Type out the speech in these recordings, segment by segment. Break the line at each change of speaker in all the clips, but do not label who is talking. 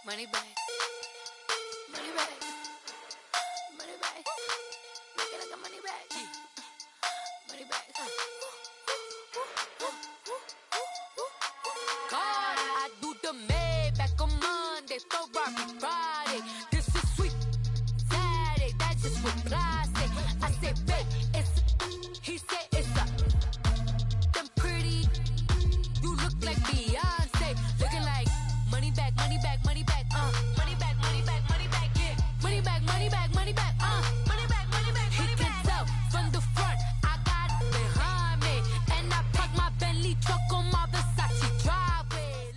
Money back. Money back. Money back. Make it like a money back. Money back. God, I do the Maybach on Monday, Ferrari Friday. This is sweet Saturday. That's just what I say. I say, babe, it's. He said it's a. Them pretty. You look like Beyonce. Looking like money back, money back, money back. Money back, money back, money back. Yeah. Money back, money back, money back. Money back, money back, money back. He can tell from the front. I got it behind me, and I park my Bentley truck on my Versace driveway.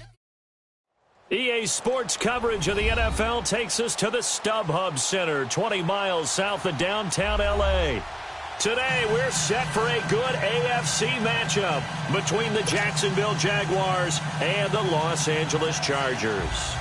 EA Sports coverage of the NFL takes us to the StubHub Center, 20 miles south of downtown L.A. Today, we're set for a good AFC matchup between the Jacksonville Jaguars and the Los Angeles Chargers.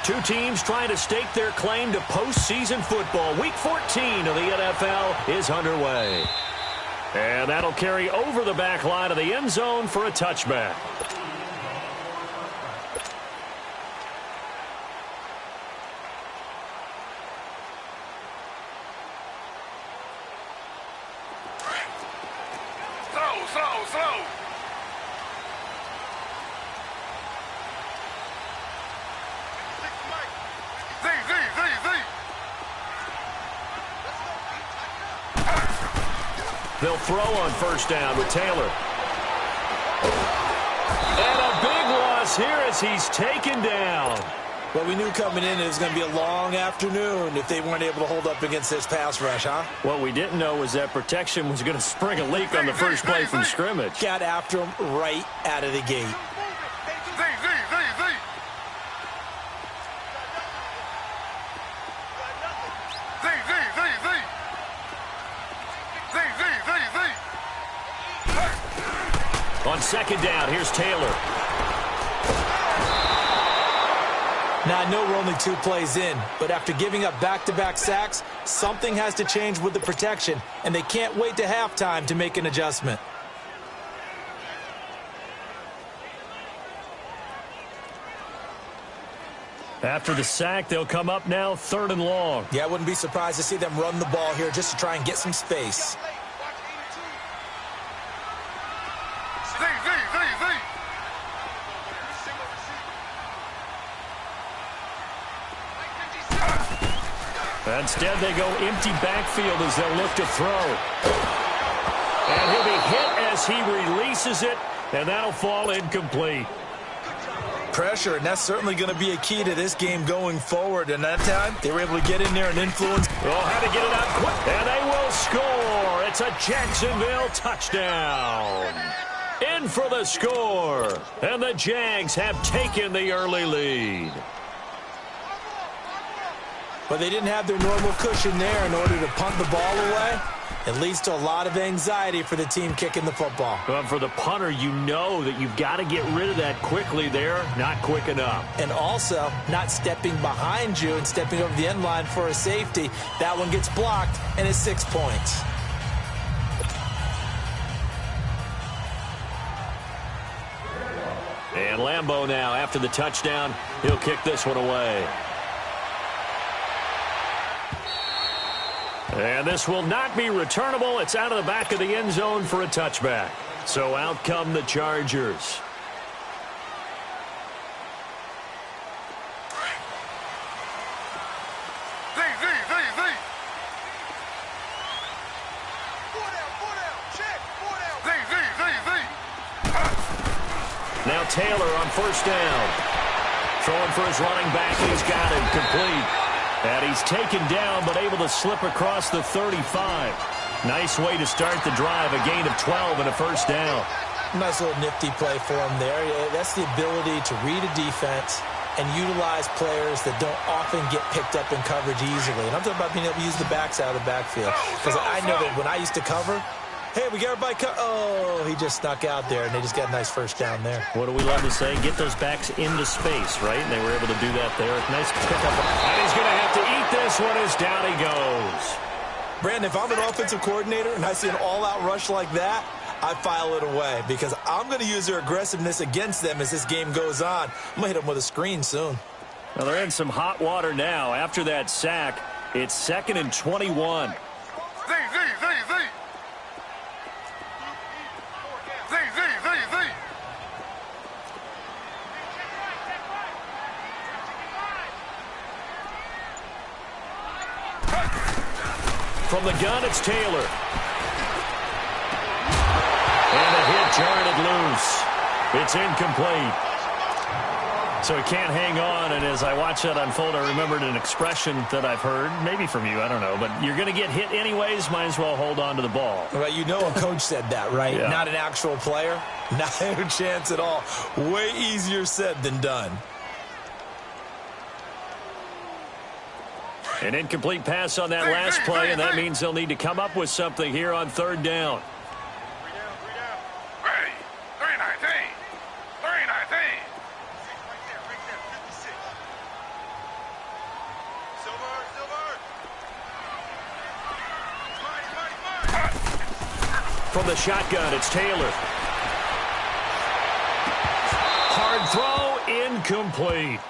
Two teams trying to stake their claim to postseason football. Week 14 of the NFL is underway. And that'll carry over the back line of the end zone for a touchback.
Slow.
They'll throw on first down with Taylor. And a big loss here as he's taken down.
Well, we knew coming in it was going to be a long afternoon if they weren't able to hold up against this pass rush, huh?
What we didn't know was that protection was going to spring a leak on the first play from scrimmage.
Got after him right out of the gate.
On second down, here's Taylor.
Now, I know we're only 2 plays in, but after giving up back-to-back sacks, something has to change with the protection, and they can't wait to halftime to make an adjustment.
After the sack, they'll come up now 3rd and long.
Yeah, I wouldn't be surprised to see them run the ball here just to try and get some space.
Instead, they go empty backfield as they'll look to throw. And he'll be hit as he releases it, and that'll fall incomplete.
Pressure, and that's certainly going to be a key to this game going forward. And that time, they were able to get in there and influence.
They'll have to get it out quick, and they will score. It's a Jacksonville touchdown. In for the score, and the Jags have taken the early lead.
But they didn't have their normal cushion there in order to punt the ball away. It leads to a lot of anxiety for the team kicking the football.
But for the punter, you know that you've got to get rid of that quickly there. Not quick enough.
And also, not stepping behind you and stepping over the end line for a safety. That one gets blocked, and it's 6 points.
And Lambeau now, after the touchdown, he'll kick this one away. And this will not be returnable. It's out of the back of the end zone for a touchback. So out come the Chargers. Now Taylor on first down. Throwing for his running back. He's got it complete. And he's taken down, but able to slip across the 35. Nice way to start the drive, a gain of 12 and a first down.
Nice little nifty play for him there. That's the ability to read a defense and utilize players that don't often get picked up in coverage easily. And I'm talking about being able to use the backside of the backfield. Because I know that when I used to cover, Hey, we got everybody oh, he just snuck out there, and they just got a nice first down there.
What do we love to say? Get those backs into space, right? And they were able to do that there. Nice pickup. And he's going to have to eat this one as down he goes.
Brandon, if I'm an offensive coordinator and I see an all-out rush like that, I file it away because I'm going to use their aggressiveness against them as this game goes on. I'm going to hit them with a screen soon.
Well, they're in some hot water now. After that sack, it's 2nd and 21. From the gun, it's Taylor. And a hit jarred it loose. It's incomplete. So he can't hang on, and as I watch that unfold, I remembered an expression that I've heard, maybe from you, I don't know, but you're going to get hit anyways, might as well hold on to the ball.
Well, you know a coach said that, right?
Yeah. Not
an actual player. Not a chance at all. Way easier said than done.
An incomplete pass on that last play, and that means they'll need to come up with something here on 3rd down. From the shotgun, it's Taylor. Hard throw, incomplete.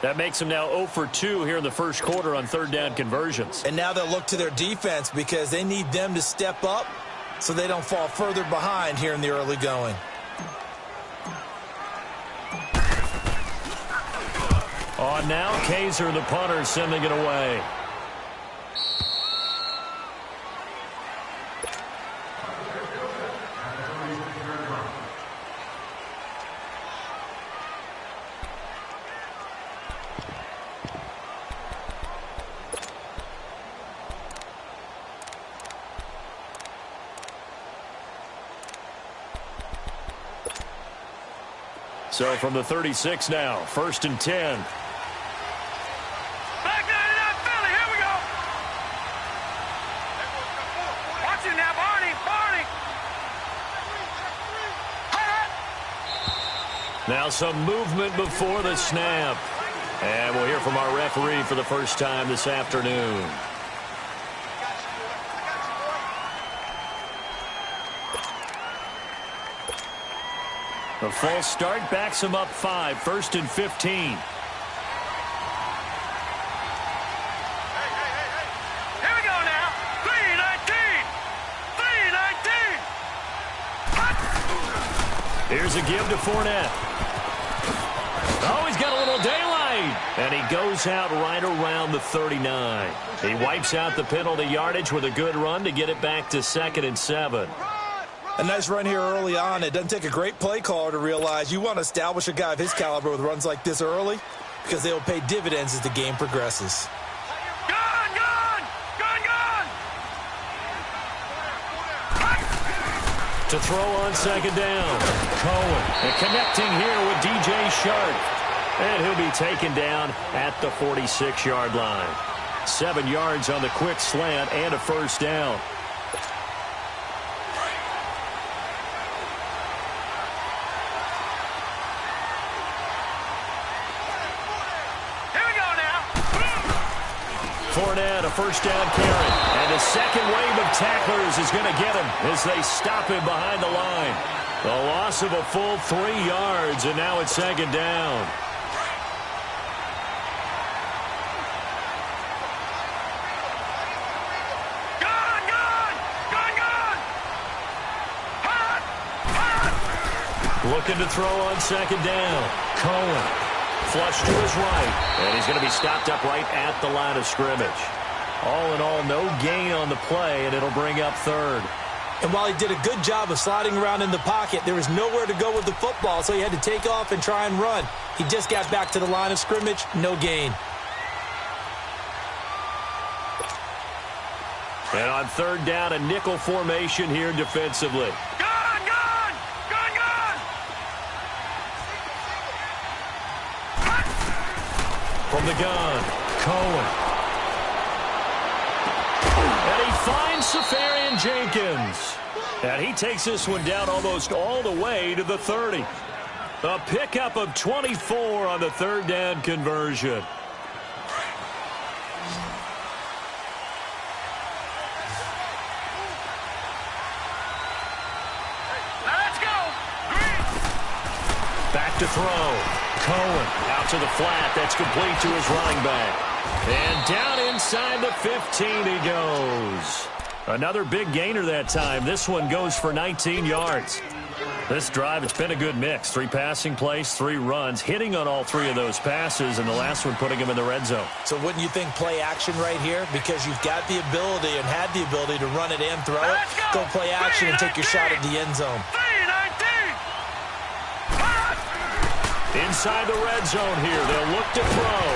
That makes them now 0 for 2 here in the first quarter on 3rd down conversions.
And now they'll look to their defense because they need them to step up so they don't fall further behind here in the early going.
On now, Kaiser, the punter, sending it away. So from the 36 now, 1st and 10.
Back down to that Philly. Here we go. Watch it now, Barney.
Now some movement before the snap. And we'll hear from our referee for the first time this afternoon. A false start backs him up 5, 1st and 15.
Here we go now. 3-19.
Here's a give to Fournette. Oh, he's got a little daylight. And he goes out right around the 39. He wipes out the penalty yardage with a good run to get it back to 2nd and 7.
A nice run here early on. It doesn't take a great play caller to realize you want to establish a guy of his caliber with runs like this early because they will pay dividends as the game progresses.
To throw on 2nd down. Cohen. And connecting here with DJ Shark. And he'll be taken down at the 46-yard line. 7 yards on the quick slant and a 1st down. Fournette, a 1st down carry. And a second wave of tacklers is going to get him as they stop him behind the line. The loss of a full 3 yards, and now it's 2nd down. Looking to throw on 2nd down. Cohen. Flush to his right, and he's going to be stopped up right at the line of scrimmage. All in all, no gain on the play, and it'll bring up 3rd.
And while he did a good job of sliding around in the pocket, there was nowhere to go with the football, so he had to take off and try and run. He just got back to the line of scrimmage, no gain.
And on 3rd down, a nickel formation here defensively. From the gun, Cohen. And he finds Safarian Jenkins. And he takes this one down almost all the way to the 30. A pickup of 24 on the third down conversion.
Let's go.
Back to throw. Cohen out to the flat. That's complete to his running back. And down inside the 15 he goes. Another big gainer that time. This one goes for 19 yards. This drive, it's been a good mix. 3 passing plays, 3 runs, hitting on all 3 of those passes, and the last one putting him in the red zone.
So wouldn't you think play action right here? Because you've got the ability and had the ability to run it and throw it. Go play action and take your shot at the end zone.
3-19.
Inside the red zone here, they'll look to throw.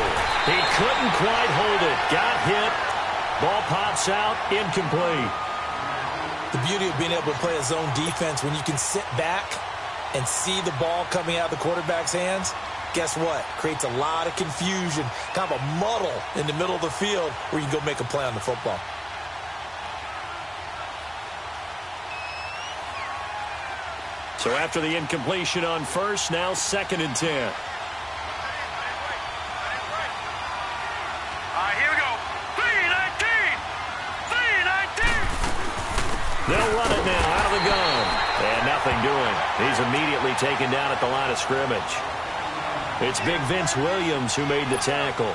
He couldn't quite hold it. Got hit. Ball pops out, incomplete.
The beauty of being able to play a zone defense when you can sit back and see the ball coming out of the quarterback's hands, guess what? Creates a lot of confusion, kind of a muddle in the middle of the field where you can go make a play on the football.
So after the incompletion on first, now 2nd and 10.
All right, here we go. 3-19. 3-19.
They'll run it now out of the gun. And nothing doing. He's immediately taken down at the line of scrimmage. It's big Vince Williams who made the tackle.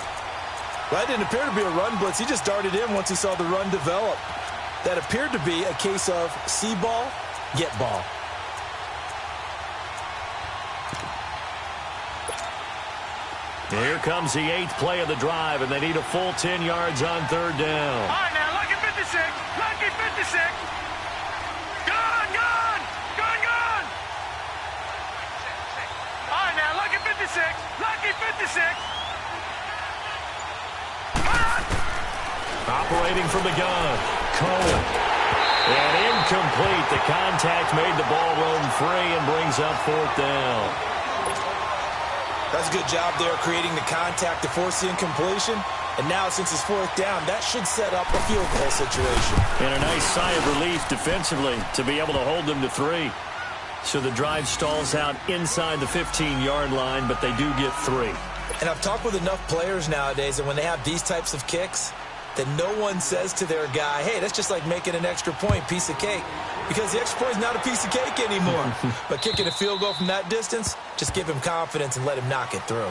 Well, that didn't appear to be a run blitz. He just darted in once he saw the run develop. That appeared to be a case of see ball, get ball.
Here comes the 8th play of the drive, and they need a full 10 yards on 3rd down.
All right, now, lucky 56. Lucky 56. Gone, gone. Gone, gone. All right, now, lucky 56. Lucky 56.
Operating from the gun, Cohen. And incomplete. The contact made the ball roam free and brings up 4th down.
That's a good job there creating the contact to force the incompletion. And now since it's 4th down, that should set up a field goal situation.
And a nice sigh of relief defensively to be able to hold them to 3. So the drive stalls out inside the 15-yard line, but they do get 3.
And I've talked with enough players nowadays, and when they have these types of kicks, that no one says to their guy, hey, that's just like making an extra point, piece of cake. Because the extra point is not a piece of cake anymore. But kicking a field goal from that distance, just give him confidence and let him knock it through.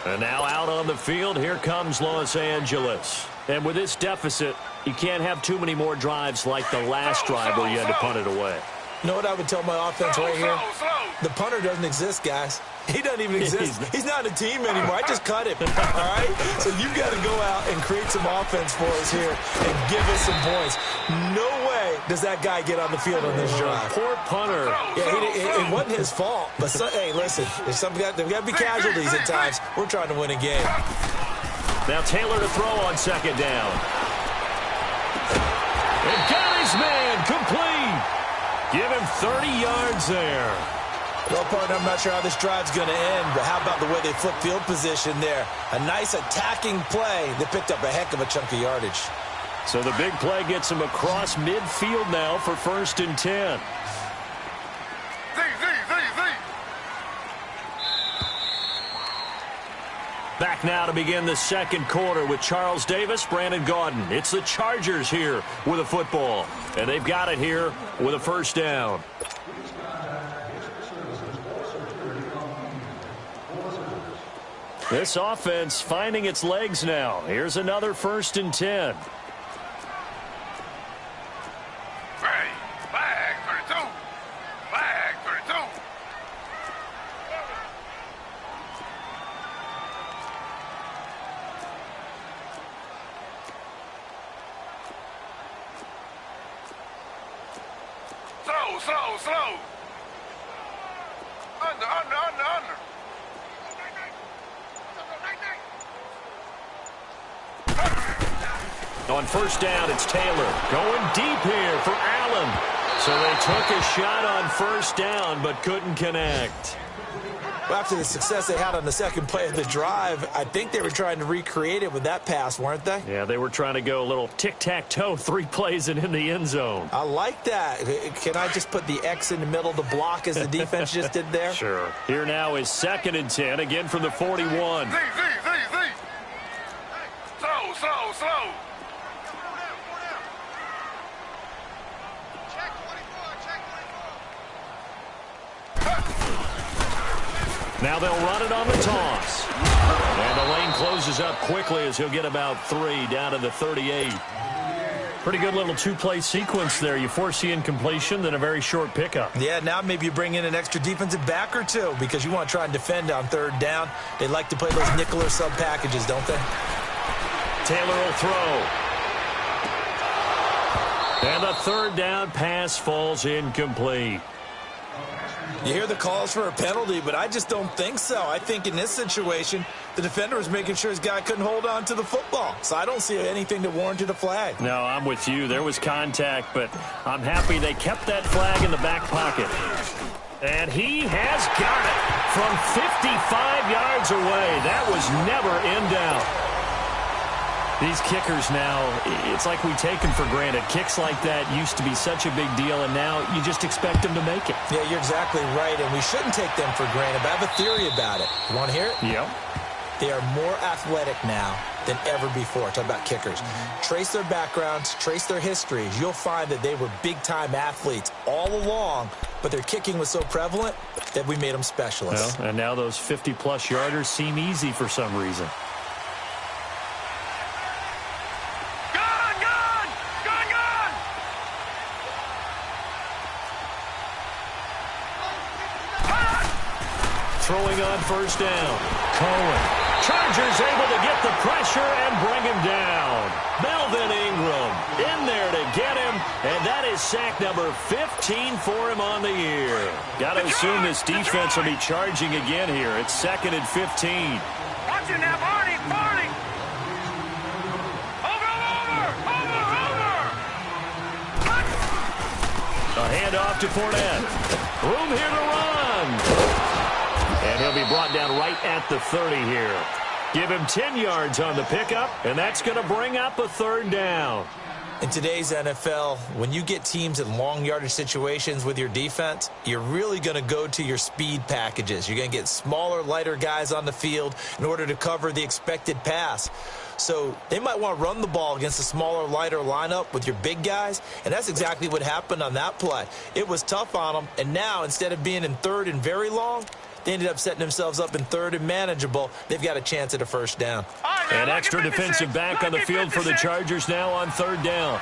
And now out on the field, here comes Los Angeles. And with this deficit, you can't have too many more drives like the last drive where you had to punt it away.
You know what I would tell my offense right here? The punter doesn't exist, guys. He doesn't even exist. He's not a team anymore. I just cut him, all right? So you've got to go out and create some offense for us here and give us some points. No way does that guy get on the field on this drive.
Poor punter.
Yeah, it wasn't his fault. But, hey, listen, there's got to be casualties at times. We're trying to win a game.
Now Taylor to throw on 2nd down. And got his man complete. Give him 30 yards there.
Well, partner, I'm not sure how this drive's going to end, but how about the way they flip field position there? A nice attacking play that picked up a heck of a chunk of yardage.
So the big play gets him across midfield now for 1st and 10. Back now to begin the 2nd quarter with Charles Davis, Brandon Gaudin. It's the Chargers here with a football, and they've got it here with a 1st down. This offense finding its legs now. Here's another 1st and 10.
Flag 32. Flag 32. Slow. Under.
On 1st down, it's Taylor. Going deep here for Allen. So they took a shot on first down but couldn't connect.
Well, after the success they had on the second play of the drive, I think they were trying to recreate it with that pass, weren't they?
Yeah, they were trying to go a little tic-tac-toe, 3 plays and in the end zone.
I like that. Can I just put the X in the middle to block as the defense just did there?
Sure. Here now is 2nd and 10, again from the 41.
Slow.
Now they'll run it on the toss. And the lane closes up quickly as he'll get about 3 down to the 38. Pretty good little 2-play sequence there. You force the incompletion, then a very short pickup.
Yeah, now maybe you bring in an extra defensive back or two because you want to try and defend on 3rd down. They like to play those nickel or sub packages, don't they?
Taylor will throw. And the 3rd down pass falls incomplete.
You hear the calls for a penalty, but I just don't think so. I think in this situation, the defender was making sure his guy couldn't hold on to the football. So I don't see anything that warranted a flag.
No, I'm with you. There was contact, but I'm happy they kept that flag in the back pocket. And he has got it from 55 yards away. That was never in doubt. These kickers now, it's like we take them for granted. Kicks like that used to be such a big deal, and now you just expect them to make it.
Yeah, you're exactly right, and we shouldn't take them for granted. But I have a theory about it. You want to hear it?
Yep.
They are more athletic now than ever before. Talk about kickers. Trace their backgrounds, trace their histories. You'll find that they were big-time athletes all along, but their kicking was so prevalent that we made them specialists.
Well, and now those 50-plus yarders seem easy for some reason. Throwing on first down. Cohen. Chargers able to get the pressure and bring him down. Melvin Ingram in there to get him, and that is sack number 15 for him on the year. Got to assume this defense will be charging again here. It's 2nd and 15.
Watch it now, Barney.
A handoff to Fournette. Room here to run. And he'll be brought down right at the 30 here. Give him 10 yards on the pickup, and that's going to bring up a 3rd down.
In today's NFL, when you get teams in long yardage situations with your defense, you're really going to go to your speed packages. You're going to get smaller, lighter guys on the field in order to cover the expected pass. So they might want to run the ball against a smaller, lighter lineup with your big guys, and that's exactly what happened on that play. It was tough on them, and now instead of being in 3rd and very long, they ended up setting themselves up in 3rd and manageable. They've got a chance at a 1st down.
An extra defensive back on the field for the Chargers now on 3rd down.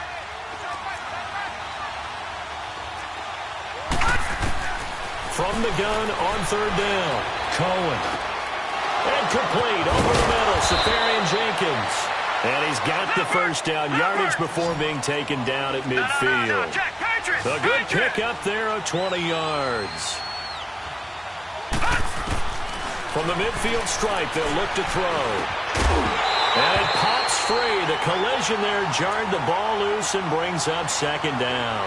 From the gun on 3rd down. Cohen. And complete over the middle. Safarian Jenkins. And he's got the 1st down. Yardage before being taken down at midfield. A good pick up there of 20 yards. From the midfield stripe, they'll look to throw. And it pops free. The collision there jarred the ball loose and brings up 2nd down.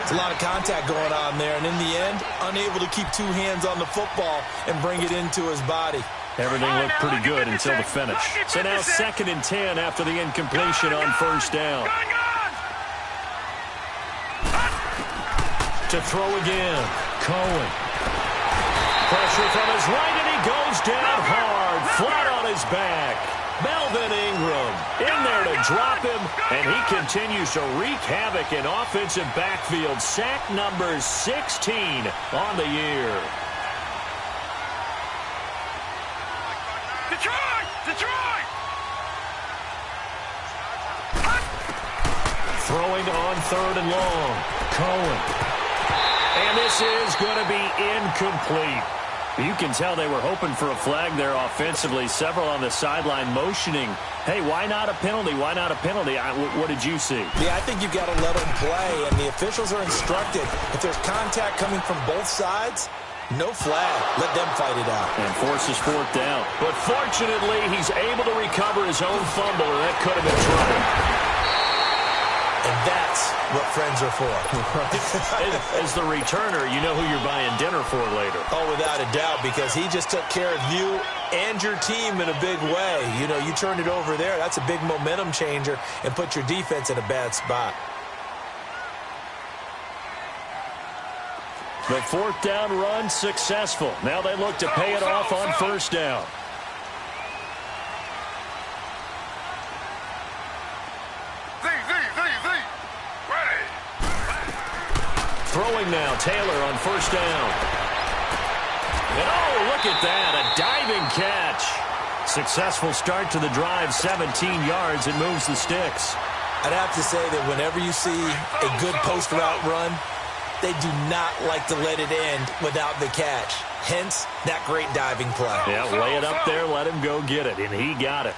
It's a lot of contact going on there, and in the end, unable to keep 2 hands on the football and bring it into his body.
Everything looked pretty good until the finish. So now 2nd and 10 after the incompletion on 1st down. To throw again. Cohen. Pressure from his right, and he goes down hard, flat on his back. Melvin Ingram in there to drop him, and he continues to wreak havoc in offensive backfield. Sack number 16 on the year.
Detroit!
Throwing on 3rd and long. Cohen. And this is going to be incomplete. You can tell they were hoping for a flag there offensively. Several on the sideline motioning, hey, why not a penalty? Why not a penalty? What did you see?
Yeah, I think you've got to let them play, and the officials are instructed. If there's contact coming from both sides, no flag. Let them fight it out.
And forces 4th down. But fortunately, he's able to recover his own fumble, and that could have been trouble.
And that's what friends are for.
As the returner, you know who you're buying dinner for later.
Oh, without a doubt, because he just took care of you and your team in a big way. You know, you turned it over there. That's a big momentum changer and put your defense in a bad spot.
The fourth down run successful. Now they look to pay it off on first down. Throwing now, Taylor on first down. And oh, look at that, a diving catch. Successful start to the drive, 17 yards, and moves the sticks.
I'd have to say that whenever you see a good post route run, they do not like to let it end without the catch. Hence, that great diving play.
Yeah, lay it up there, let him go get it, and he got it.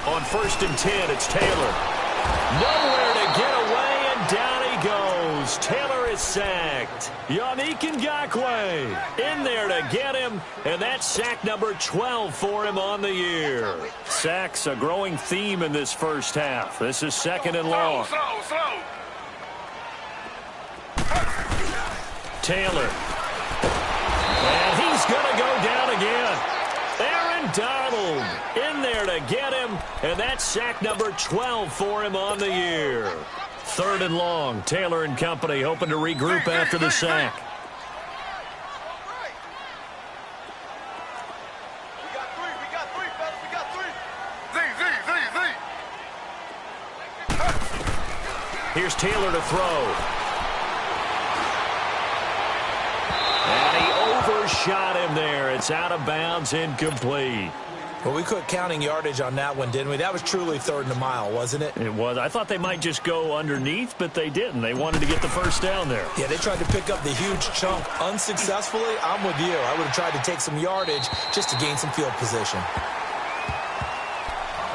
On first and 10, it's Taylor. Nowhere to get away, and down he goes. Taylor is sacked. Yannick Ngakoue in there to get him, and that's sack number 12 for him on the year. Sacks a growing theme in this first half. This is second and long. Taylor. And he's going to go down again. Aaron Donald in there to get him, and that's sack number 12 for him on the year. Third and long. Taylor and company hoping to regroup after the sack. Here's Taylor to throw. And he overshot him there. It's out of bounds, incomplete.
Well, we quit counting yardage on that one, didn't we? That was truly third and a mile, wasn't it?
It was. I thought they might just go underneath, but they didn't. They wanted to get the first down there.
Yeah, they tried to pick up the huge chunk unsuccessfully. I'm with you. I would have tried to take some yardage just to gain some field position.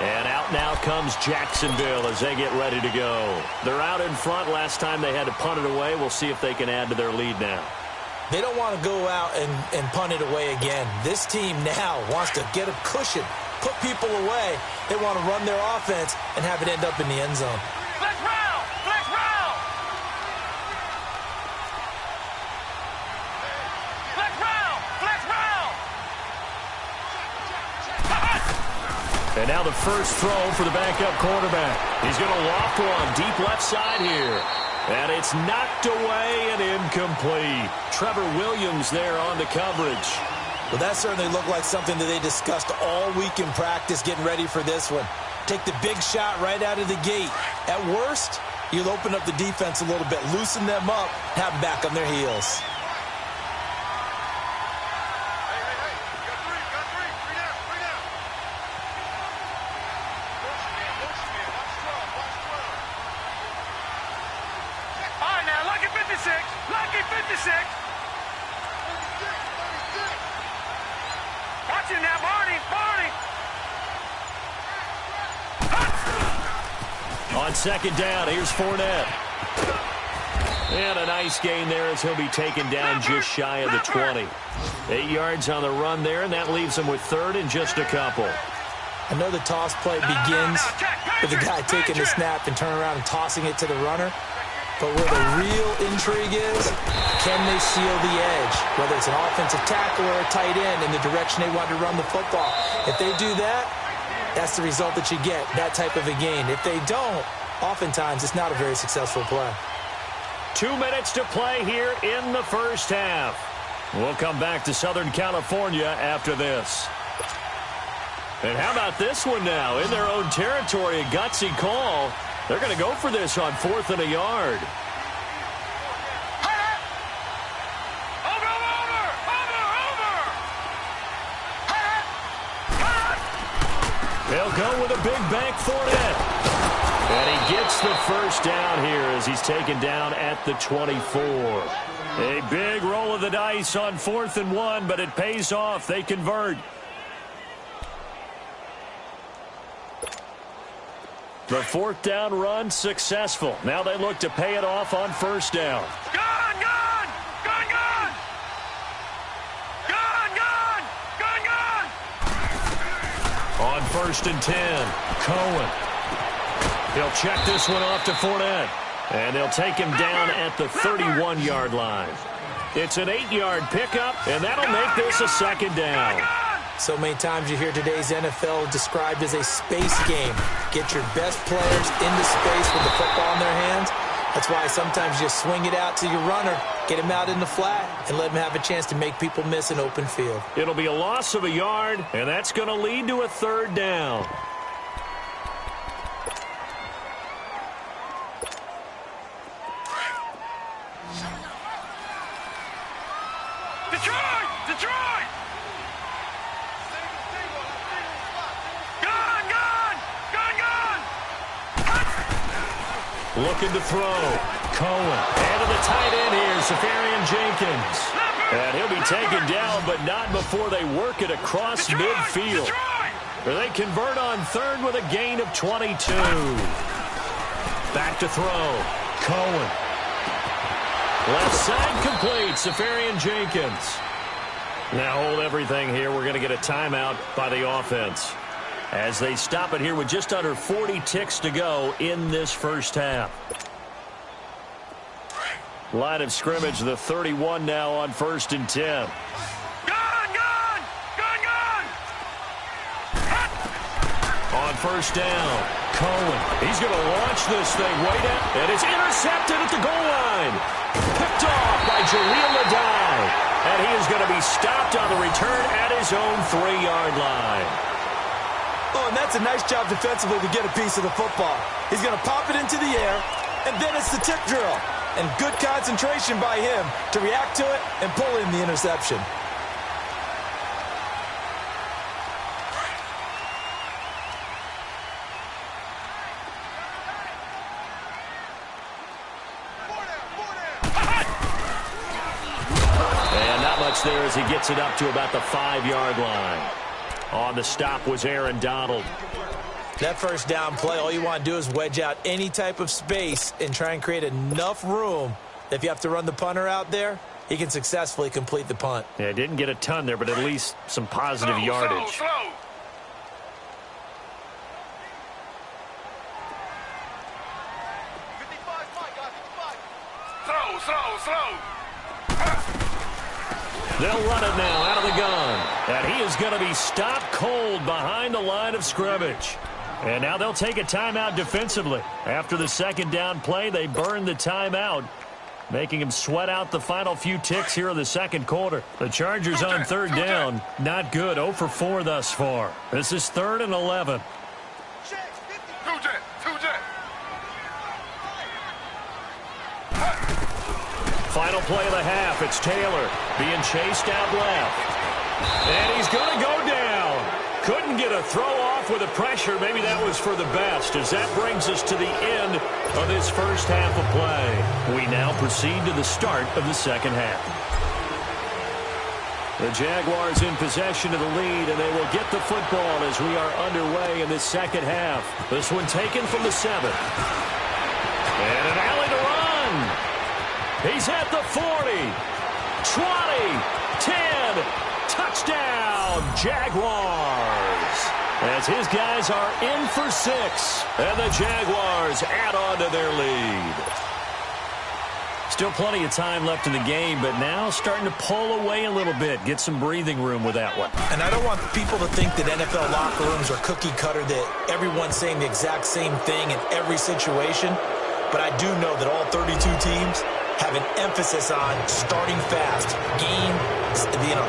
And out now comes Jacksonville as they get ready to go. They're out in front. Last time they had to punt it away. We'll see if they can add to their lead now.
They don't want to go out and punt it away again. This team now wants to get a cushion, put people away. They want to run their offense and have it end up in the end zone.
Flex round! Flex round! Flex round! Flex round!
And now the first throw for the backup quarterback. He's going to loft one deep left side here. And it's knocked away and incomplete. Trevor Williams there on the coverage.
Well, that certainly looked like something that they discussed all week in practice getting ready for this one. Take the big shot right out of the gate. At worst, you'll open up the defense a little bit, loosen them up, have them back on their heels.
On second down, here's Fournette. And a nice gain there as he'll be taken down just shy of the 20. 8 yards on the run there, and that leaves him with third and just a couple.
I know the toss play begins with the guy taking the snap and turning around and tossing it to the runner. But where the real intrigue is, can they seal the edge? Whether it's an offensive tackle or a tight end in the direction they want to run the football. If they do that, that's the result that you get, that type of a gain. If they don't, oftentimes it's not a very successful play.
2 minutes to play here in the first half. We'll come back to Southern California after this. And how about this one now? In their own territory, a gutsy call. They're going to go for this on 4th and a yard. They'll go with a big bank Fournette. And he gets the first down here as he's taken down at the 24. A big roll of the dice on 4th and 1, but it pays off. They convert. The 4th down run successful. Now they look to pay it off on first down.
Gone, gone! Gone, gone! Gone, gone! Gone, gone!
On 1st and 10, Cohen. He'll check this one off to Fournette. And they'll take him down at the 31-yard line. It's an 8-yard pickup, and that'll make this a 2nd down.
So many times you hear today's NFL described as a space game. Get your best players into space with the football in their hands. That's why sometimes you swing it out to your runner, get him out in the flat, and let him have a chance to make people miss an open field.
It'll be a loss of a yard, and that's going to lead to a 3rd down.
Detroit! Gone!
Looking to throw. Cohen. And to the tight end here, Safarian Jenkins. And he'll be taken down, but not before they work it across midfield. Where they convert on 3rd with a gain of 22. Back to throw. Cohen. Left side complete, Safarian Jenkins. Now hold everything here. We're going to get a timeout by the offense as they stop it here with just under 40 ticks to go in this first half. Line of scrimmage, the 31 now on 1st and 10.
Gone!
On 1st down, Cohen. He's going to launch this thing way down, and it's intercepted at the goal line. Picked off by Jaleel Adai. And he is going to be stopped on the return at his own 3-yard line.
Oh, and that's a nice job defensively to get a piece of the football. He's going to pop it into the air, and then it's the tip drill. And good concentration by him to react to it and pull in the interception.
There as he gets it up to about the 5-yard line. On the stop was Aaron Donald.
That first down play, all you want to do is wedge out any type of space and try and create enough room that if you have to run the punter out there, he can successfully complete the punt.
Yeah, didn't get a ton there, but at least some positive yardage.
Slow.
They'll run it now out of the gun. And he is going to be stopped cold behind the line of scrimmage. And now they'll take a timeout defensively. After the 2nd down play, they burn the timeout, making him sweat out the final few ticks here in the 2nd quarter. The Chargers on 3rd down. Not good. 0 for 4 thus far. This is 3rd and 11. Final play of the half. It's Taylor being chased out left. And he's going to go down. Couldn't get a throw off with the pressure. Maybe that was for the best, as that brings us to the end of this first half of play. We now proceed to the start of the 2nd half. The Jaguars in possession of the lead, and they will get the football as we are underway in this 2nd half. This one taken from the 7. And an alley to run. He's at the 40, 20, 10, touchdown, Jaguars. As his guys are in for 6, and the Jaguars add on to their lead. Still plenty of time left in the game, but now starting to pull away a little bit, get some breathing room with that one.
And I don't want people to think that NFL locker rooms are cookie cutter, that everyone's saying the exact same thing in every situation. But I do know that all 32 teams have an emphasis on starting fast. Game,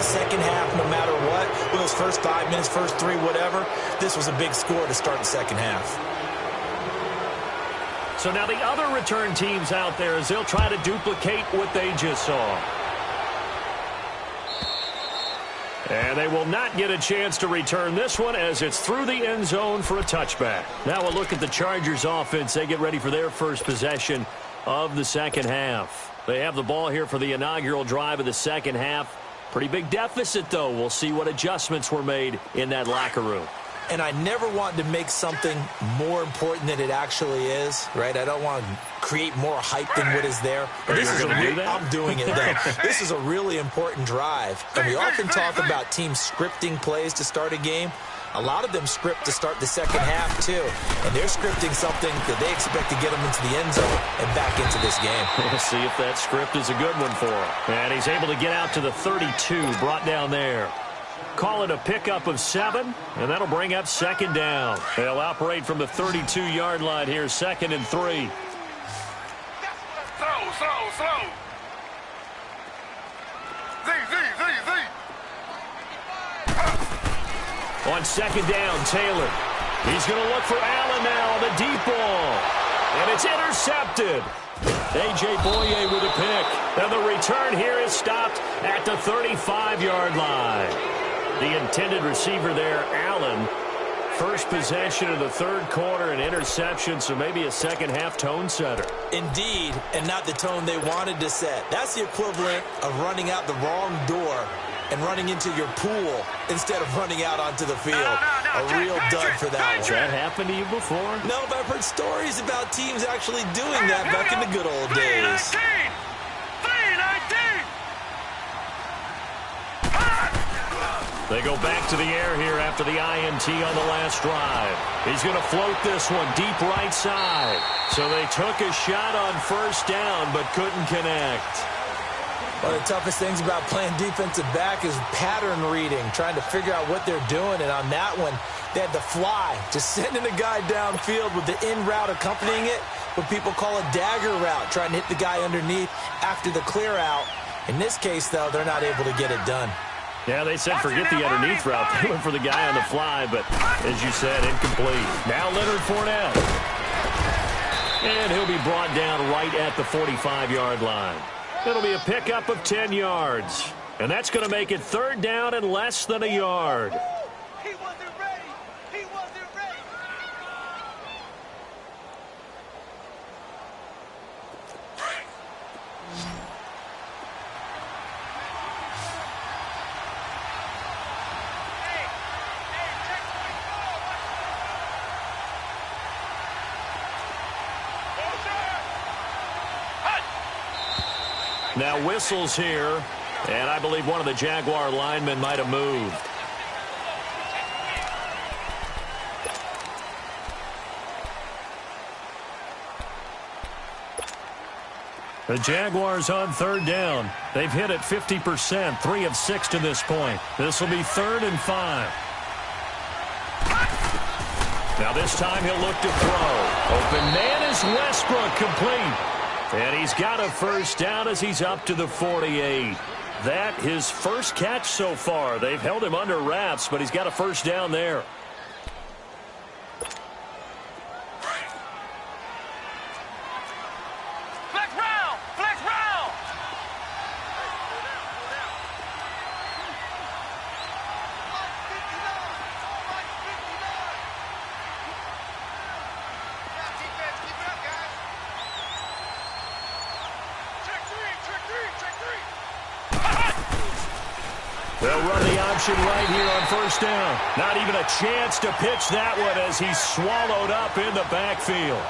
second half, no matter what. With those first 5 minutes, first 3, whatever. This was a big score to start the 2nd half.
So now the other return teams out there, as they'll try to duplicate what they just saw. And they will not get a chance to return this one, as it's through the end zone for a touchback. Now we'll look at the Chargers offense. They get ready for their first possession of the 2nd half. They have the ball here for the inaugural drive of the 2nd half. Pretty big deficit, though. We'll see what adjustments were made in that locker room.
And I never want to make something more important than it actually is, right? I don't want to create more hype than what is there.
Are you going to do that?
I'm doing it, though. This is a really important drive. And we often talk about teams scripting plays to start a game. A lot of them script to start the second half, too. And they're scripting something that they expect to get them into the end zone and back into this game.
We'll see if that script is a good one for him. And he's able to get out to the 32, brought down there. Call it a pickup of 7, and that'll bring up second down. They'll operate from the 32-yard line here, 2nd and 3.
Slow.
On second down, Taylor. He's going to look for Allen now on the deep ball. And it's intercepted. A.J. Boye with a pick. And the return here is stopped at the 35-yard line. The intended receiver there, Allen. First possession of the third quarter, an interception, so maybe a second-half tone setter.
Indeed, and not the tone they wanted to set. That's the equivalent of running out the wrong door and running into your pool instead of running out onto the field. A real dud for that one.
Has that happened to you before?
No, but I've heard stories about teams actually doing that back in the good old days.
3-19.
They go back to the air here after the INT on the last drive. He's going to float this one deep right side. So they took a shot on first down but couldn't connect.
One of the toughest things about playing defensive back is pattern reading, trying to figure out what they're doing. And on that one, they had the fly, just sending a guy downfield with the in route accompanying it, what people call a dagger route, trying to hit the guy underneath after the clear out. In this case, though, they're not able to get it done.
Yeah, they said forget the underneath route. They went for the guy on the fly, but as you said, incomplete. Now Leonard Fournette. And he'll be brought down right at the 45-yard line. It'll be a pickup of 10 yards. And that's going to make it third down and less than a yard.
He wasn't ready. He wasn't ready.
Now whistles here, and I believe one of the Jaguar linemen might have moved. The Jaguars on third down. They've hit it 50%, 3 of 6 to this point. This will be 3rd and 5. Now this time he'll look to throw. Open man is Westbrook, complete. And he's got a first down as he's up to the 48. That his first catch so far. They've held him under wraps, but he's got a first down there.
Flex round.
They'll run the option right here on first down. Not even a chance to pitch that one as he's swallowed up in the backfield.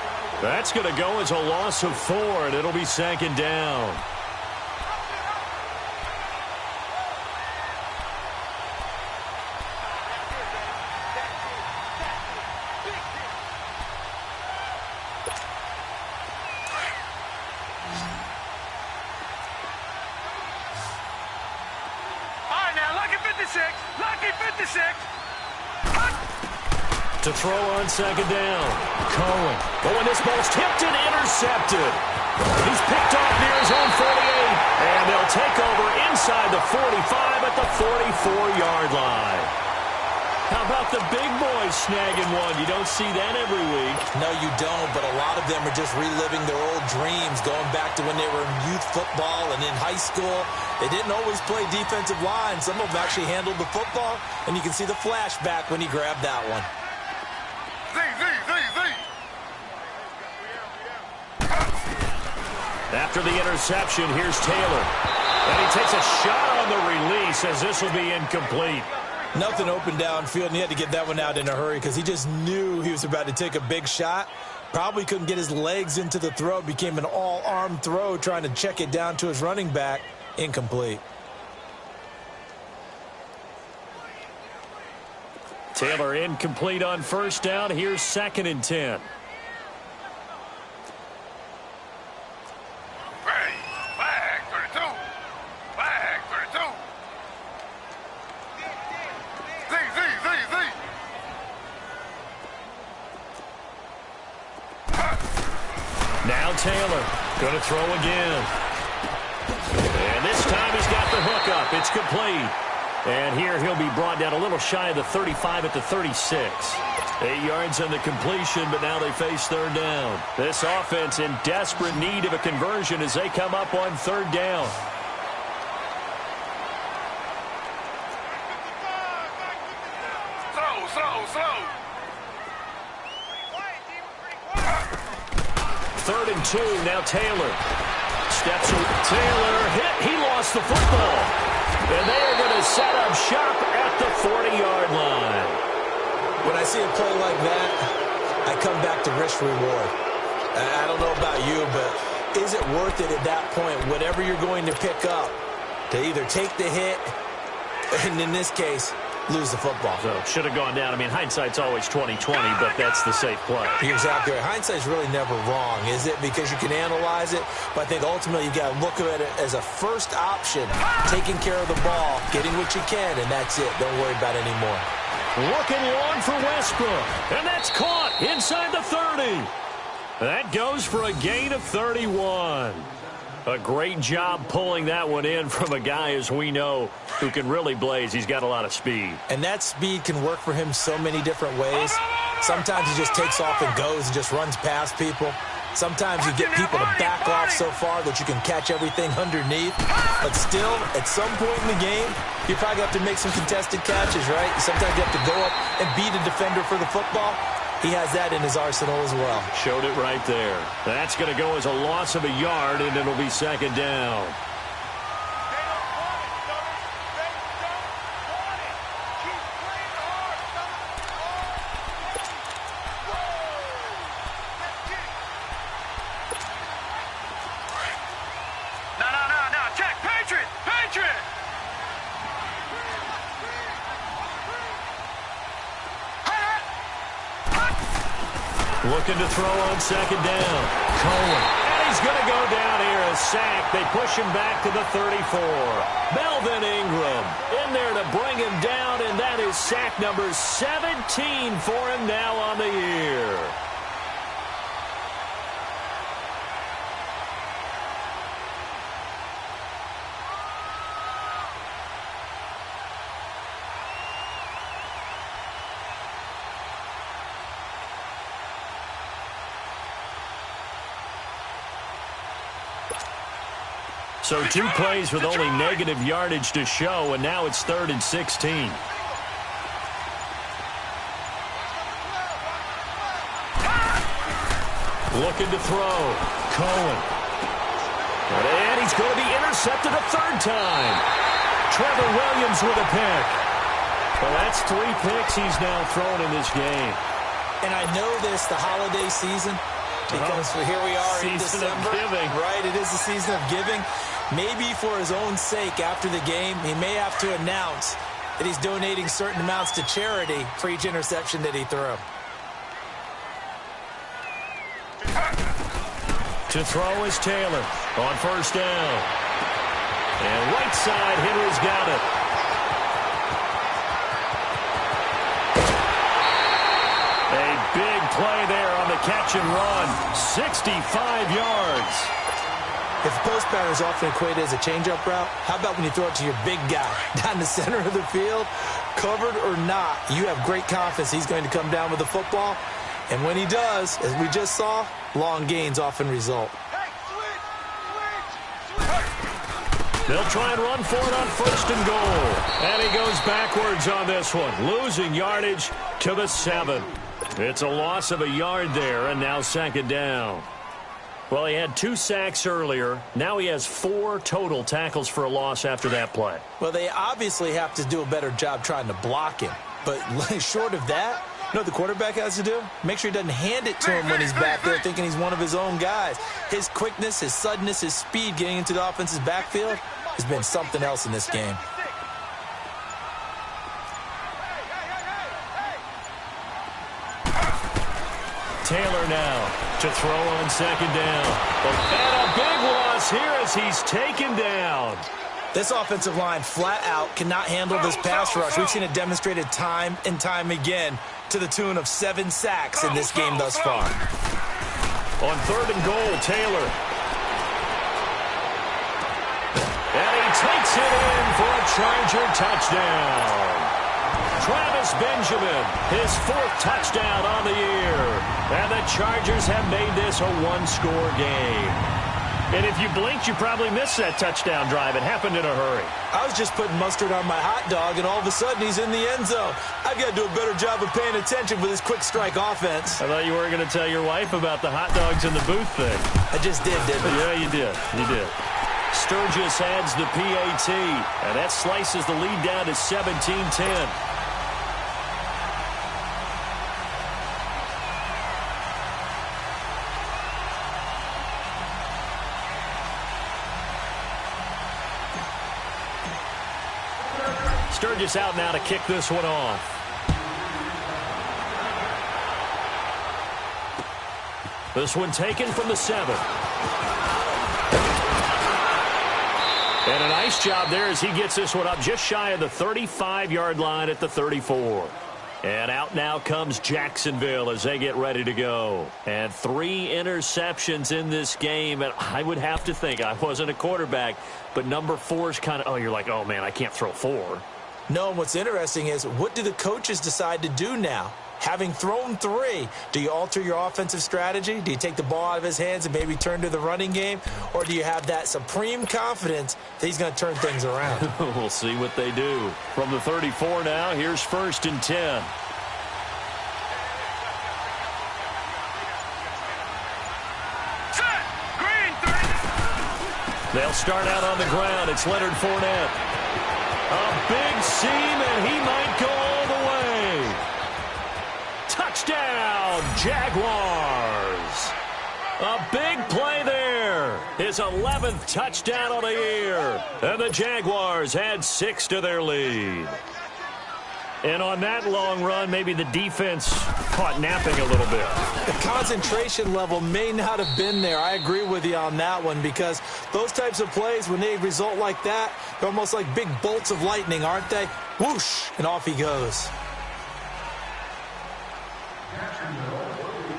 That's going to go as a loss of 4, and it'll be second down. To throw on second down. Cohen. Oh, and this ball's tipped and intercepted. He's picked off near his own 48. And they'll take over inside the 45 at the 44-yard line. How about the big boys snagging one? You don't see that every week.
No, you don't, but a lot of them are just reliving their old dreams, going back to when they were in youth football and in high school. They didn't always play defensive line. Some of them actually handled the football, and you can see the flashback when he grabbed that one.
After the interception, here's Taylor. And he takes a shot on the release as this will be incomplete.
Nothing open downfield, and he had to get that one out in a hurry because he just knew he was about to take a big shot. Probably couldn't get his legs into the throw. Became an all-arm throw trying to check it down to his running back. Incomplete.
Taylor incomplete on first down. Here's 2nd and 10.
Flag 32. Flag 32. Z.
Now Taylor going to throw again. And this time he's got the hook up. It's complete. And here he'll be brought down a little shy of the 35 at the 36. 8 yards on the completion, but now they face 3rd down. This offense in desperate need of a conversion as they come up on 3rd down.
Slow.
3rd and 2, now Taylor. Steps Taylor hit. He lost the football. And they are going to set up shop at the 40-yard line.
When I see a play like that, I come back to risk-reward. I don't know about you, but is it worth it at that point, whatever you're going to pick up, to either take the hit, and in this case, lose the football?
So should have gone down. I mean, hindsight's always 20/20, but that's the safe play.
You're exactly right. Hindsight's really never wrong, is it? Because you can analyze it, but I think ultimately you got to look at it as a first option, taking care of the ball, getting what you can, and that's it. Don't worry about it anymore.
Looking long for Westbrook, and that's caught inside the 30. That goes for a gain of 31. A great job pulling that one in from a guy, as we know, who can really blaze. He's got a lot of speed.
And that speed can work for him so many different ways. Sometimes he just takes off and goes and just runs past people. Sometimes you get people to back off so far that you can catch everything underneath. But still, at some point in the game, you probably have to make some contested catches, right? Sometimes you have to go up and beat a defender for the football. He has that in his arsenal as well.
Showed it right there. That's going to go as a loss of a yard, and it'll be 2nd down.
No. Check. Patriot.
Looking to throw on 2nd down. Cohen. And he's going to go down here. A sack. They push him back to the 34. Melvin Ingram in there to bring him down, and that is sack number 17 for him now on the year. So 2 plays with only negative yardage to show, and now it's 3rd and 16. Looking to throw. Cohen. And he's going to be intercepted a 3rd time. Trevor Williams with a pick. Well, that's 3 picks he's now thrown in this game.
And I know this, the holiday season, because here we are in December.
Of giving.
Right, it is the season of giving. Maybe for his own sake after the game, he may have to announce that he's donating certain amounts to charity for each interception that he threw.
To throw is Taylor on 1st down. And right side, Henry's got it. A big play there on the catch and run. 65 yards.
If post pattern is often equated as a change-up route, how about when you throw it to your big guy down the center of the field? Covered or not, you have great confidence he's going to come down with the football. And when he does, as we just saw, long gains often result.
They'll try and run for it on 1st and goal. And he goes backwards on this one, losing yardage to the 7. It's a loss of a yard there, and now 2nd down. Well, he had 2 sacks earlier. Now he has 4 total tackles for a loss after that play.
Well, they obviously have to do a better job trying to block him. But short of that, you know what the quarterback has to do? Make sure he doesn't hand it to him when he's back there thinking he's one of his own guys. His quickness, his suddenness, his speed getting into the offense's backfield has been something else in this game.
Taylor now to throw on second down. And a big loss here as he's taken down.
This offensive line flat out cannot handle this pass rush. We've seen it demonstrated time and time again to the tune of 7 sacks in this game thus far.
On 3rd and goal, Taylor. And he takes it in for a Charger touchdown. Travis Benjamin, his 4th touchdown on the year. And the Chargers have made this a 1-score game.
And if you blinked, you probably missed that touchdown drive. It happened in a hurry.
I was just putting mustard on my hot dog, and all of a sudden he's in the end zone. I've got to do a better job of paying attention with this quick strike offense.
I thought you were going to tell your wife about the hot dogs in the booth thing.
I just did, didn't I?
Yeah, you did. You did.
Sturgis adds the PAT, and that slices the lead down to 17-10. Sturgis out now to kick this one off. This one taken from the 7. And a nice job there as he gets this one up just shy of the 35-yard line at the 34. And out now comes Jacksonville as they get ready to go. And 3 interceptions in this game. And I would have to think, I wasn't a quarterback, but number 4 is kind of, oh, you're like, oh, man, I can't throw 4.
No, and what's interesting is, what do the coaches decide to do now? Having thrown 3, do you alter your offensive strategy? Do you take the ball out of his hands and maybe turn to the running game? Or do you have that supreme confidence that he's going to turn things around?
We'll see what they do. From the 34 now, here's 1st and 10. They'll start out on the ground. It's Leonard Fournette. A big seam, and he might go all the way. Touchdown, Jaguars. A big play there. His 11th touchdown of the year. And the Jaguars add 6 to their lead. And on that long run, maybe the defense caught napping a little bit.
The concentration level may not have been there. I agree with you on that one, because those types of plays, when they result like that, they're almost like big bolts of lightning, aren't they? Whoosh, and off he goes.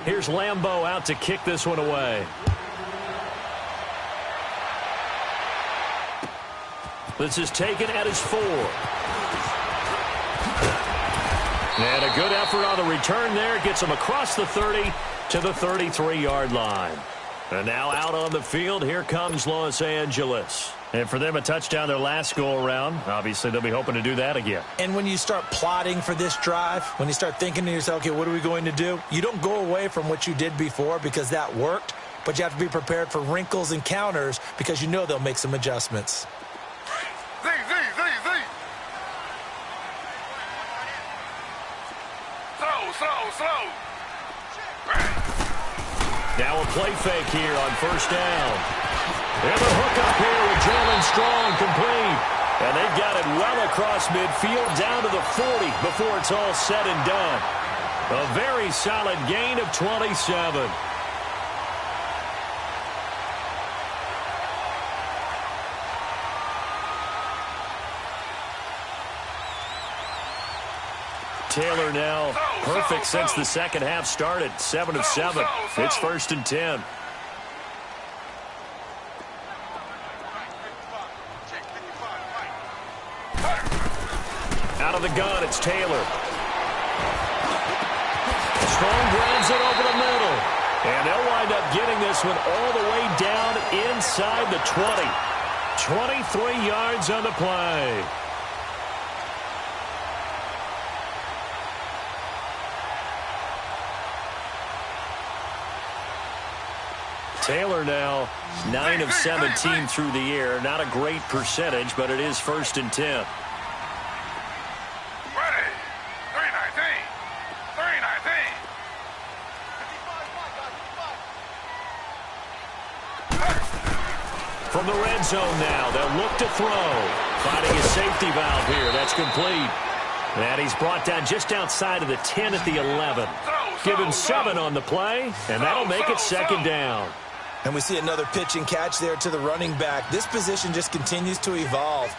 Here's Lambeau out to kick this one away. This is taken at his 4. And a good effort on the return there. Gets him across the 30 to the 33-yard line. And now out on the field, here comes Los Angeles.
And for them, a touchdown their last go-around. Obviously, they'll be hoping to do that again.
And when you start plotting for this drive, when you start thinking to yourself, okay, what are we going to do? You don't go away from what you did before because that worked, but you have to be prepared for wrinkles and counters because you know they'll make some adjustments.
Slow.
Now a play fake here on 1st down. And the hook up here with Jalen Strong complete. And they've got it well across midfield down to the 40 before it's all said and done. A very solid gain of 27. Taylor now perfect since the second half started. 7 of 7. It's 1st and 10. Out of the gun, it's Taylor. Strong grounds it over the middle. And they'll wind up getting this one all the way down inside the 20. 23 yards on the play. Taylor now 9 of 17 through the air. Not a great percentage, but it is 1st and 10.
Ready. 319. 319.
From the red zone now, they'll look to throw. Finding a safety valve here. That's complete. And he's brought down just outside of the 10 at the 11.
Slow.
Give him 7 on the play, and that'll make it second down.
And we see another pitch and catch there to the running back. This position just continues to evolve.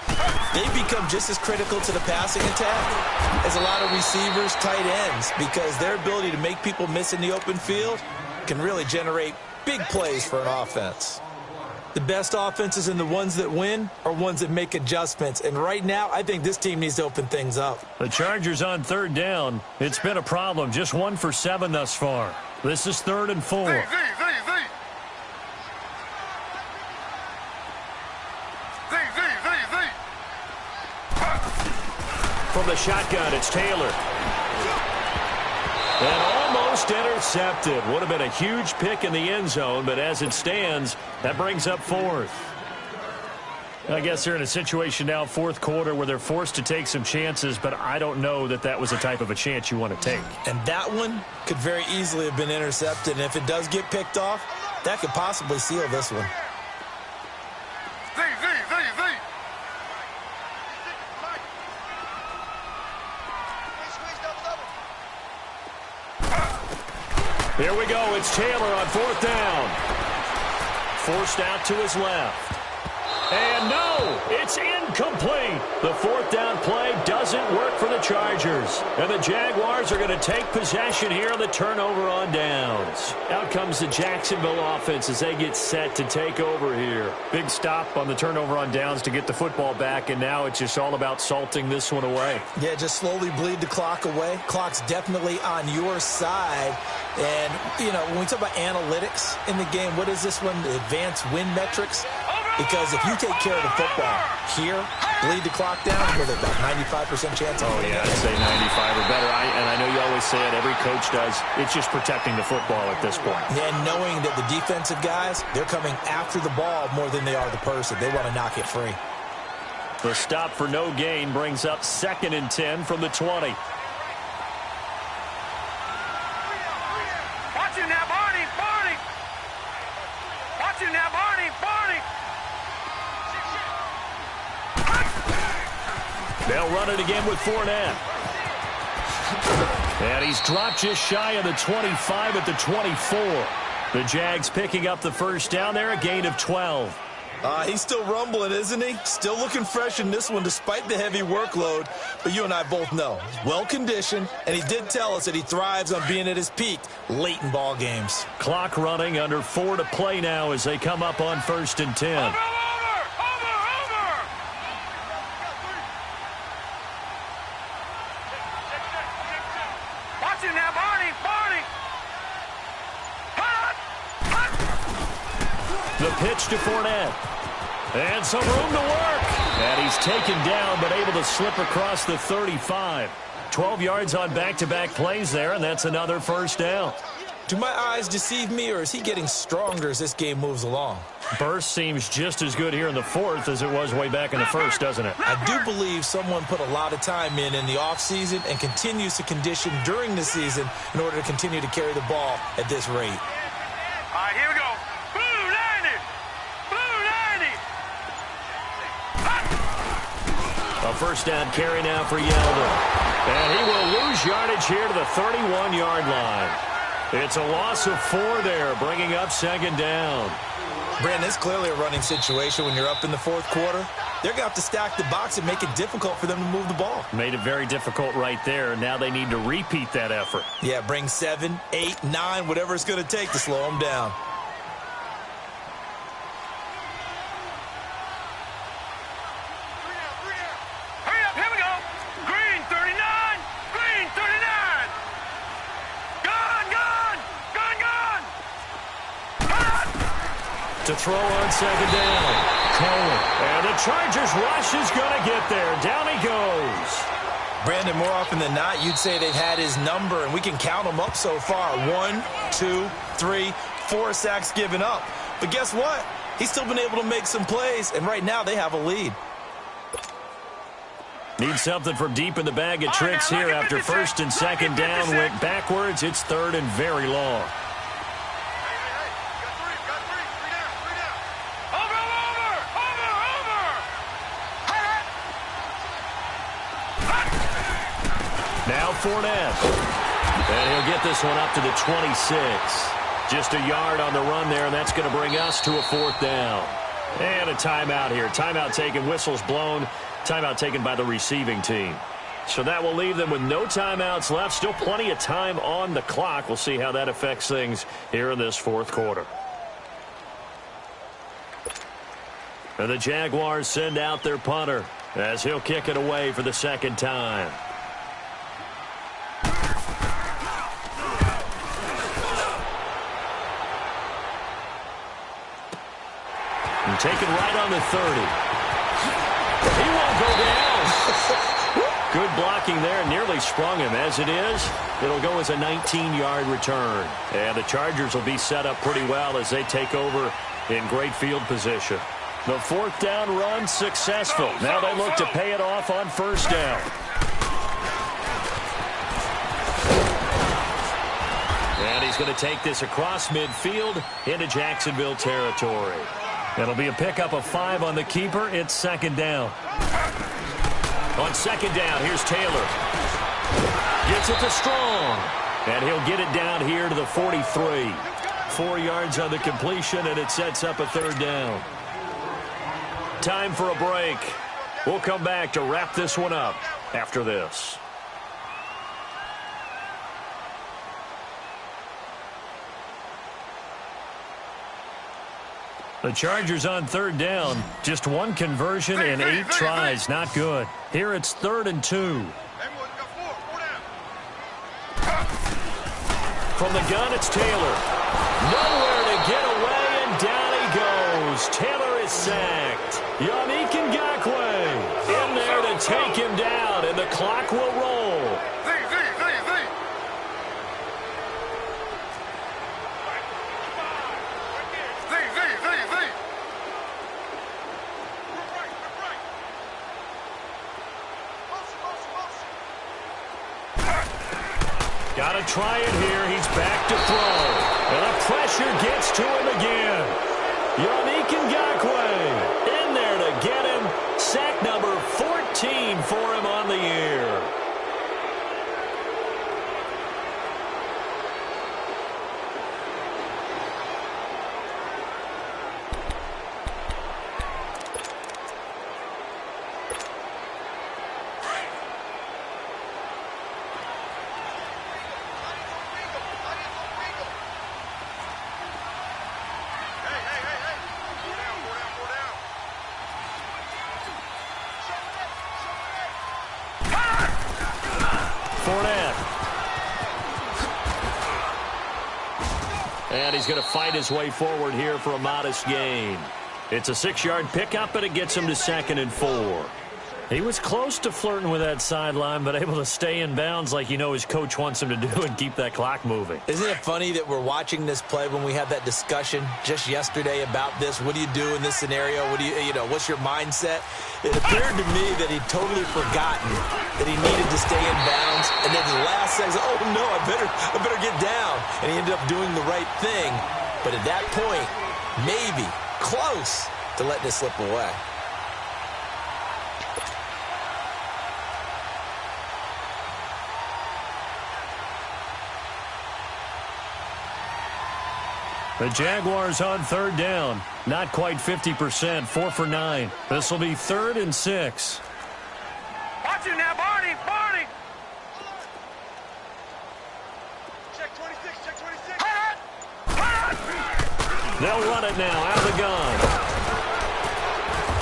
They've become just as critical to the passing attack as a lot of receivers, tight ends, because their ability to make people miss in the open field can really generate big plays for an offense. The best offenses and the ones that win are ones that make adjustments. And right now, I think this team needs to open things up.
The Chargers on third down. It's been a problem. Just 1 for 7 thus far. This is 3rd and 4. From the shotgun, it's Taylor. And almost intercepted. Would have been a huge pick in the end zone, but as it stands, that brings up 4th. I guess they're in a situation now, 4th quarter, where they're forced to take some chances, but I don't know that that was the type of a chance you want to take.
And that one could very easily have been intercepted. And if it does get picked off, that could possibly seal this one.
Here we go. It's Taylor on 4th down. Forced out to his left. And no, it's incomplete. The 4th down play doesn't work for the Chargers. And the Jaguars are going to take possession here on the turnover on downs. Out comes the Jacksonville offense as they get set to take over here. Big stop on the turnover on downs to get the football back, and now it's just all about salting this one away.
Yeah, just slowly bleed the clock away. Clock's definitely on your side. And, you know, when we talk about analytics in the game, what is this one? The advanced win metrics? Because if you take care of the football here, bleed the clock down, with about 95% chance of winning.
Oh, yeah, I'd say 95 or better. And I know you always say it, every coach does. It's just protecting the football at this point.
Yeah, and knowing that the defensive guys, they're coming after the ball more than they are the person. They want to knock it free.
The stop for no gain brings up 2nd and 10 from the 20.
Watch you now, Barney! Barney! Watch you now, Barney! Barney!
They'll run it again with Fournette. And he's dropped just shy of the 25 at the 24. The Jags picking up the first down there, a gain of 12.
He's still rumbling, isn't he? Still looking fresh in this one despite the heavy workload. But you and I both know he's well-conditioned, and he did tell us that he thrives on being at his peak late in ball games.
Clock running, under 4 to play now as they come up on 1st and 10.
Over! Watch you now, Barney! Barney!
The pitch to Fournette. And some room to work. And he's taken down, but able to slip across the 35. 12 yards on back-to-back plays there, and that's another first down.
Do my eyes deceive me, or is he getting stronger as this game moves along?
Burst seems just as good here in the 4th as it was way back in the 1st, doesn't it?
I do believe someone put a lot of time in the offseason and continues to condition during the season in order to continue to carry the ball at this rate.
All right, here we go. Blue 90! Blue 90!
A first down carry now for Yeldon. And he will lose yardage here to the 31-yard line. It's a loss of 4 there, bringing up 2nd down.
Brandon, it's clearly a running situation when you're up in the 4th quarter. They're going to have to stack the box and make it difficult for them to move the ball.
Made it very difficult right there. Now they need to repeat that effort.
Yeah, bring 7, 8, 9, whatever it's going to take to slow them down.
Hurry up, here we go. Green 39! Green 39! Gone, gone! Gone, gone!
To throw on 2nd down. Cohen. And the Chargers rush is going to get there. Down he goes.
Brandon, more often than not, you'd say they've had his number, and we can count them up so far. 1, 2, 3, 4 sacks given up. But guess what? He's still been able to make some plays, and right now they have a lead.
Need something from deep in the bag of tricks here after 1st and 2nd down went backwards. It's 3rd and very long. Now Fournette. And he'll get this one up to the 26. Just a yard on the run there, and that's going to bring us to a 4th down. And a timeout here. Timeout taken, whistles blown. Timeout taken by the receiving team. So that will leave them with no timeouts left. Still plenty of time on the clock. We'll see how that affects things here in this 4th quarter. And the Jaguars send out their punter as he'll kick it away for the 2nd time. And taken right on the 30. He won't go down. Good blocking there. Nearly sprung him. As it is, it'll go as a 19-yard return. And the Chargers will be set up pretty well as they take over in great field position. The 4th down run successful. Now they look to pay it off on 1st down. And he's going to take this across midfield into Jacksonville territory. It'll be a pickup of 5 on the keeper. It's 2nd down. On 2nd down, here's Taylor. Gets it to Strong. And he'll get it down here to the 43. 4 yards on the completion, and it sets up a 3rd down. Time for a break. We'll come back to wrap this one up after this. The Chargers on 3rd down. Just 1 conversion in 8 tries. Not good. Here it's 3rd and 2. From the gun, it's Taylor. Nowhere to get away, and down he goes. Taylor is sacked. Yannick Ngakoue in there to take him down, and the clock will roll. Got to try it here. He's back to throw. And the pressure gets to him again. Yannick Ngakoue in there to get him. Sack number 14 for him on the year. And he's going to fight his way forward here for a modest gain. It's a 6-yard pickup, and it gets him to 2nd and 4. He was close to flirting with that sideline, but able to stay in bounds like his coach wants him to do and keep that clock moving.
Isn't it funny that we're watching this play when we had that discussion just yesterday about this? What do you do in this scenario? What do what's your mindset? It appeared to me that he'd totally forgotten that he needed to stay in bounds, and then the last second, oh no, I better get down. And he ended up doing the right thing. But at that point, maybe close to letting it slip away.
The Jaguars on 3rd down. Not quite 50%. 4 for 9. This will be 3rd and 6.
Watch it now, Barney! Barney! Check 26, check 26.
They'll run it now out of the gun.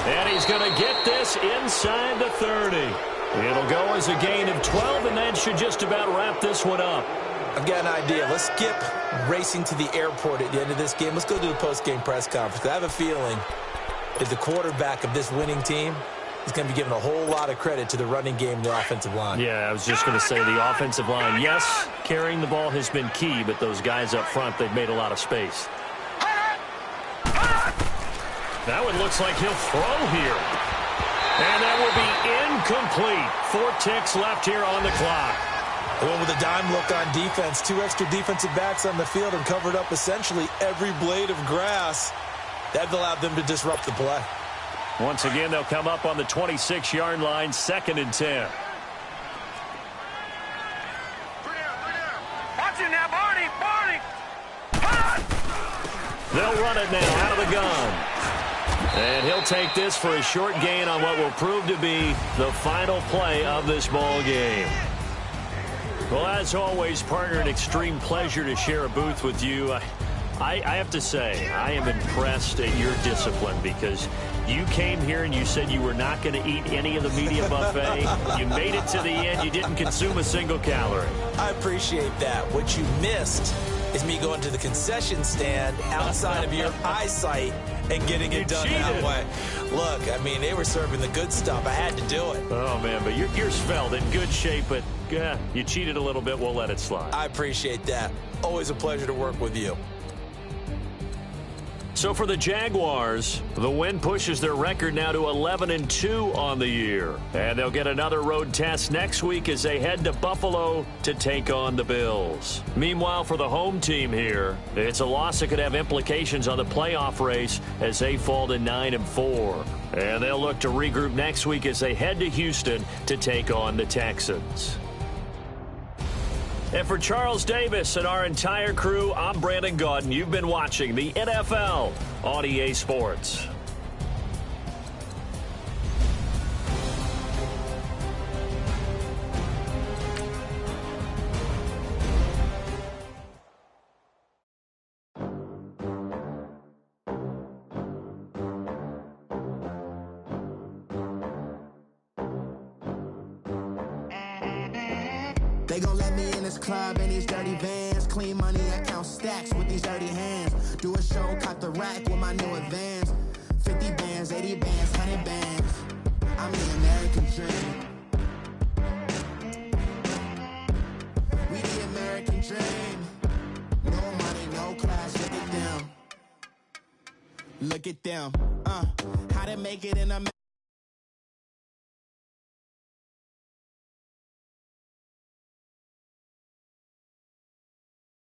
And he's going to get this inside the 30. It'll go as a gain of 12, and that should just about wrap this one up.
I've got an idea. Let's skip racing to the airport at the end of this game. Let's go to the post-game press conference. I have a feeling that the quarterback of this winning team is going to be giving a whole lot of credit to the running game and the offensive line.
Yeah, I was just going to say the offensive line. Yes, carrying the ball has been key, but those guys up front, they've made a lot of space. That one looks like he'll throw here. And that will be incomplete. 4 ticks left here on the clock.
Well, with a dime look on defense, 2 extra defensive backs on the field and covered up essentially every blade of grass. That allowed them to disrupt the play.
Once again, they'll come up on the 26-yard line, 2nd and 10. They'll run it now out of the gun. And he'll take this for a short gain on what will prove to be the final play of this ball game. Well, as always, partner, an extreme pleasure to share a booth with you. I have to say, I am impressed at your discipline because you came here and you said you were not going to eat any of the media buffet. You made it to the end. You didn't consume a single calorie.
I appreciate that. What you missed is me going to the concession stand outside of your eyesight and getting it done that way. Look, I mean, they were serving the good stuff. I had to do it.
Oh, man, but you're svelte, in good shape, but you cheated a little bit. We'll let it slide.
I appreciate that. Always a pleasure to work with you.
So for the Jaguars, the win pushes their record now to 11-2 on the year. And they'll get another road test next week as they head to Buffalo to take on the Bills. Meanwhile, for the home team here, it's a loss that could have implications on the playoff race as they fall to 9-4. And they'll look to regroup next week as they head to Houston to take on the Texans. And for Charles Davis and our entire crew, I'm Brandon Gaudin. You've been watching the NFL on EA Sports.
They gon' let me in this club in these dirty vans. Clean money, I count stacks with these dirty hands. Do a show, cop the rack with my new advance. 50 bands, 80 bands, 100 bands. I'm the American dream. We the American dream. No money, no class, look at them. Look at them, how to make it in America.